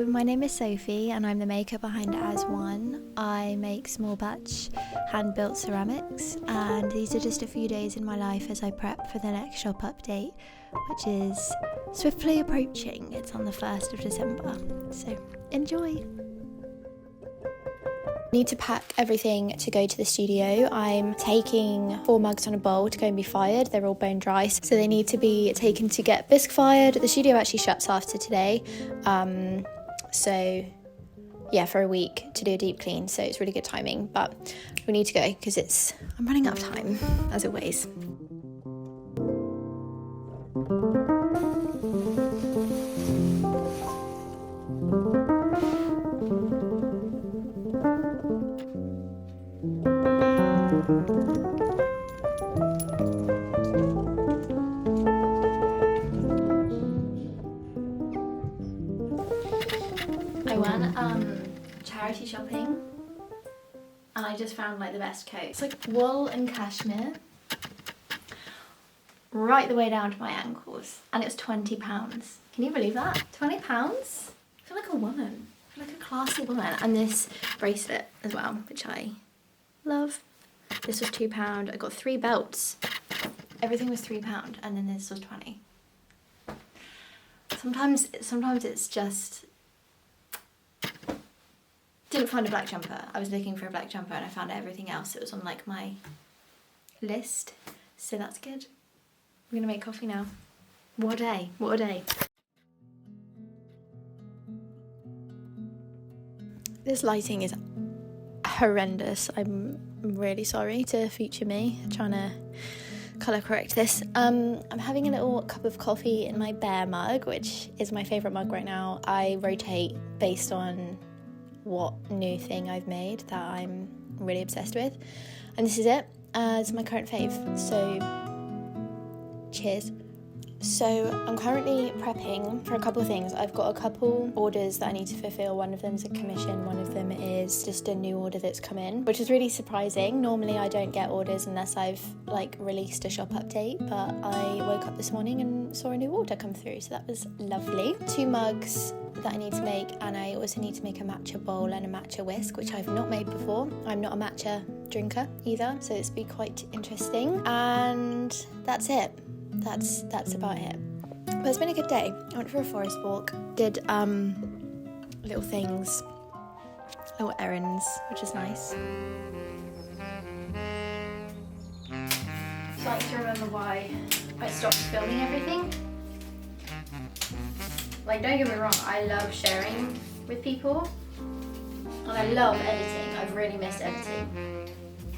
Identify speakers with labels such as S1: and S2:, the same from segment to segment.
S1: So my name is Sophie and I'm the maker behind As One. I make small batch hand-built ceramics, and these are just a few days in my life as I prep for the next shop update, which is swiftly approaching. It's on the 1st of December, so enjoy! Need to pack everything to go to the studio. I'm taking 4 mugs on a bowl to go and be fired. They're all bone dry, so they need to be taken to get bisque fired. The studio actually shuts after today, so yeah, for a week to do a deep clean, so it's really good timing, but we need to go because I'm running out of time, as always. I went charity shopping and I just found like the best coat. It's like wool and cashmere right the way down to my ankles, and it's £20. Can you believe that? £20? I feel like a woman. I feel like a classy woman. And this bracelet as well, which I love. This was £2. I got 3 belts. Everything was £3 and then this was 20. Sometimes it's just... Didn't find a black jumper. I was looking for a black jumper and I found everything else that was on like my list. So that's good. I'm gonna make coffee now. What a day, what a day. This lighting is horrendous. I'm really sorry to future me. I'm trying to colour correct this. I'm having a little cup of coffee in my bear mug, which is my favourite mug right now. I rotate based on what new thing I've made that I'm really obsessed with, and this is it. It's my current fave, so cheers. So I'm currently prepping for a couple of things. I've got a couple orders that I need to fulfill. One of them is a commission, one of them is just a new order that's come in, which is really surprising. Normally I don't get orders unless I've like released a shop update, but I woke up this morning and saw a new order come through, so that was lovely. 2 mugs that I need to make, and I also need to make a matcha bowl and a matcha whisk, which I've not made before. I'm not a matcha drinker either, so it's been quite interesting. And that's it. That's about it. But it's been a good day. I went for a forest walk, did little things, little errands, which is nice. Starting to remember why I stopped filming everything. Like, don't get me wrong, I love sharing with people and I love editing. I've really missed editing.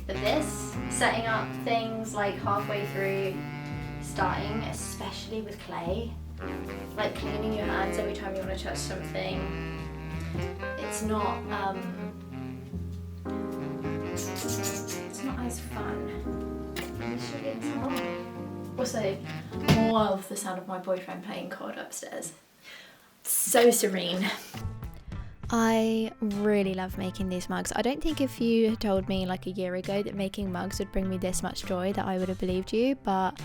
S1: But this, setting up things like halfway through, starting, especially with clay, like cleaning your hands every time you want to touch something, it's not as fun initially. Also, love the sound of my boyfriend playing COD upstairs. So serene. I really love making these mugs. I don't think if you had told me like a year ago that making mugs would bring me this much joy that I would have believed you, but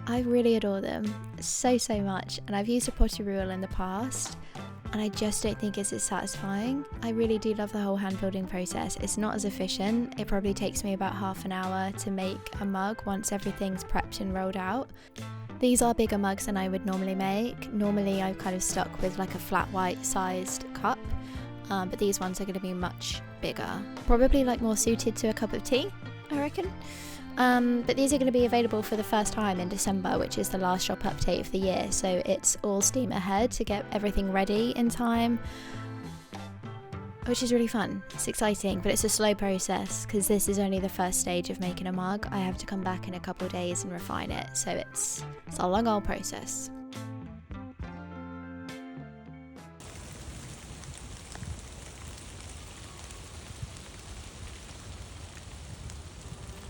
S1: I really adore them so much, and I've used a pottery wheel in the past and I just don't think it's as satisfying. I really do love the whole hand building process. It's not as efficient. It probably takes me about half an hour to make a mug once everything's prepped and rolled out. These are bigger mugs than I would normally make. Normally I've kind of stuck with like a flat white sized cup, but these ones are going to be much bigger. Probably like more suited to a cup of tea, I reckon. But these are going to be available for the first time in December, which is the last shop update of the year, so it's all steam ahead to get everything ready in time, which is really fun. It's exciting, but it's a slow process because this is only the first stage of making a mug. I have to come back in a couple of days and refine it, so it's a long old process.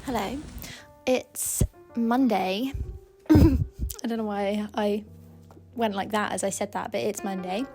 S1: Hello, it's Monday. I don't know why I went like that as I said that, but it's Monday.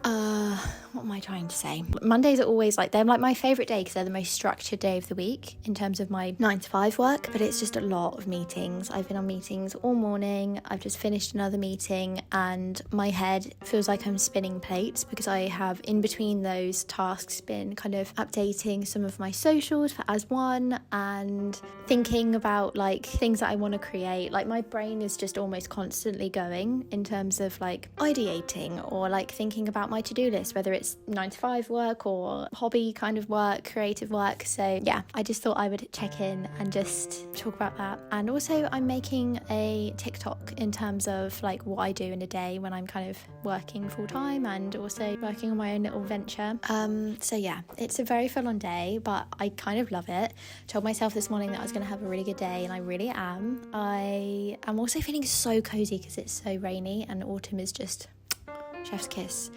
S1: What am I trying to say? Mondays are always like, they're like my favourite day because they're the most structured day of the week in terms of my 9 to 5 work, but it's just a lot of meetings. I've been on meetings all morning. I've just finished another meeting and my head feels like I'm spinning plates because I have in between those tasks been kind of updating some of my socials for As One and thinking about like things that I want to create. Like my brain is just almost constantly going in terms of like ideating or like thinking about my to-do list, whether it's 9 to 5 work or hobby kind of work, creative work. So yeah, I just thought I would check in and just talk about that. And also I'm making a TikTok in terms of like what I do in a day when I'm kind of working full time and also working on my own little venture. So yeah, it's a very full on day, but I kind of love it. Told myself this morning that I was going to have a really good day, and I really am. I am also feeling so cozy because it's so rainy and autumn is just chef's kiss.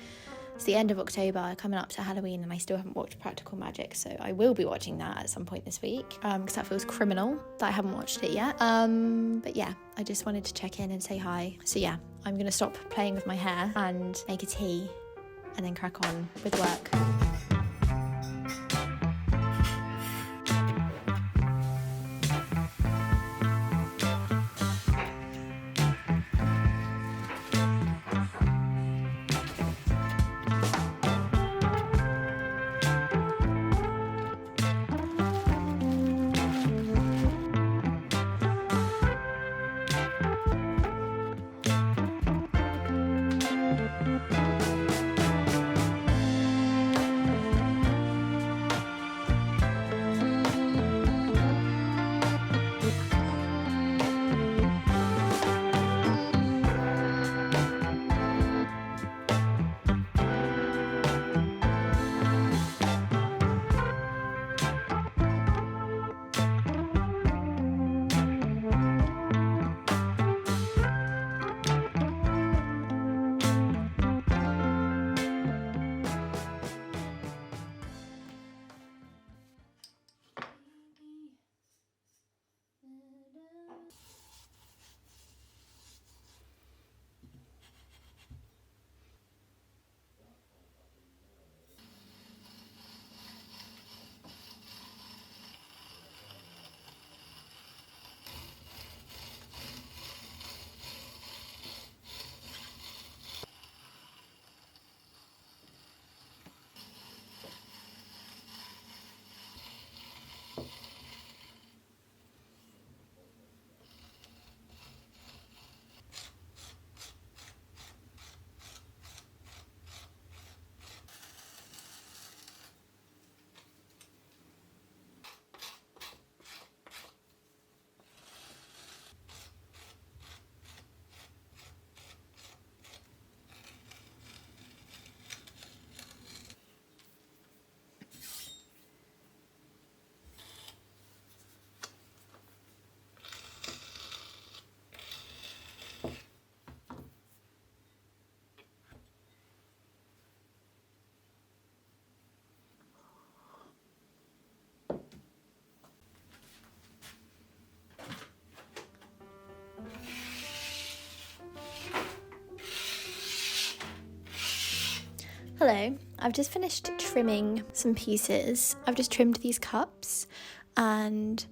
S1: It's the end of October, coming up to Halloween, and I still haven't watched Practical Magic, so I will be watching that at some point this week because that feels criminal that I haven't watched it yet. But yeah, I just wanted to check in and say hi. So yeah, I'm going to stop playing with my hair and make a tea and then crack on with work. Hello, I've just finished trimming some pieces. I've just trimmed these cups and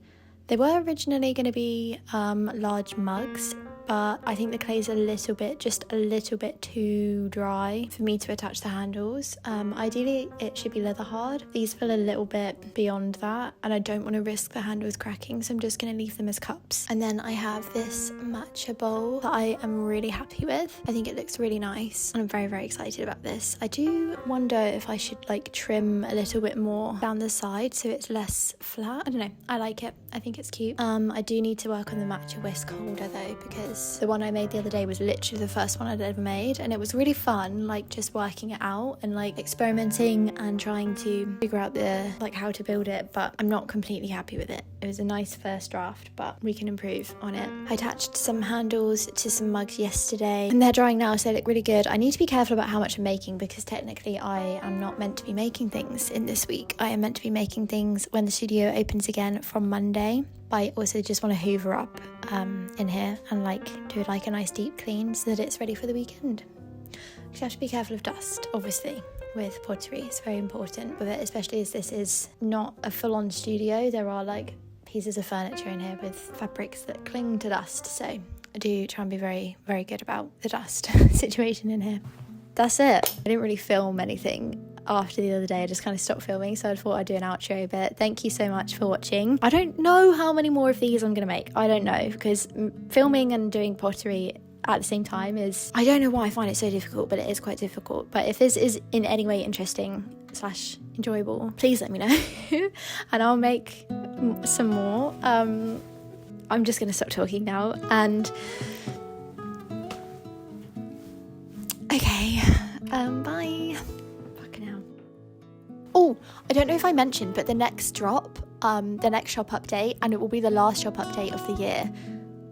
S1: they were originally going to be large mugs, but I think the clay is just a little bit too dry for me to attach the handles. Ideally it should be leather hard. These feel a little bit beyond that and I don't want to risk the handles cracking, so I'm just going to leave them as cups. And then I have this matcha bowl that I am really happy with. I think it looks really nice and I'm very, very excited about this. I do wonder if I should like trim a little bit more down the side so it's less flat. I don't know, I like it. I think it's cute. I do need to work on the matcha whisk holder though, because the one I made the other day was literally the first one I'd ever made and it was really fun, like just working it out and like experimenting and trying to figure out how to build it, but I'm not completely happy with it. It was a nice first draft, but we can improve on it. I attached some handles to some mugs yesterday and they're drying now, so they look really good. I need to be careful about how much I'm making because technically I am not meant to be making things in this week. I am meant to be making things when the studio opens again from Monday. But I also just want to hoover up in here and like do like a nice deep clean so that it's ready for the weekend. You have to be careful of dust, obviously, with pottery. It's very important with it, especially as this is not a full-on studio. There are like pieces of furniture in here with fabrics that cling to dust, so I do try and be very, very good about the dust situation in here. That's it. I didn't really film anything after the other day. I just kind of stopped filming, so I thought I'd do an outro, but thank you so much for watching. I don't know how many more of these I'm gonna make. I don't know, because filming and doing pottery at the same time is, I don't know why I find it so difficult, but it is quite difficult. But if this is in any way interesting / enjoyable, please let me know and I'll make some more. I'm just gonna stop talking now, and okay, bye. Fucking hell. Oh, I don't know if I mentioned, but the next drop, the next shop update, and it will be the last shop update of the year,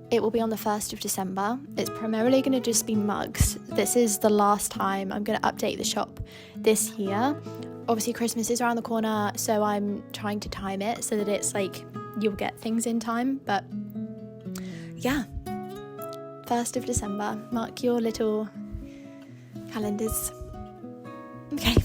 S1: it will be on the 1st of December. It's primarily going to just be mugs. This is the last time I'm going to update the shop this year. Obviously Christmas is around the corner, so I'm trying to time it so that it's like you'll get things in time. But yeah, 1st of December, mark your little calendars. Okay.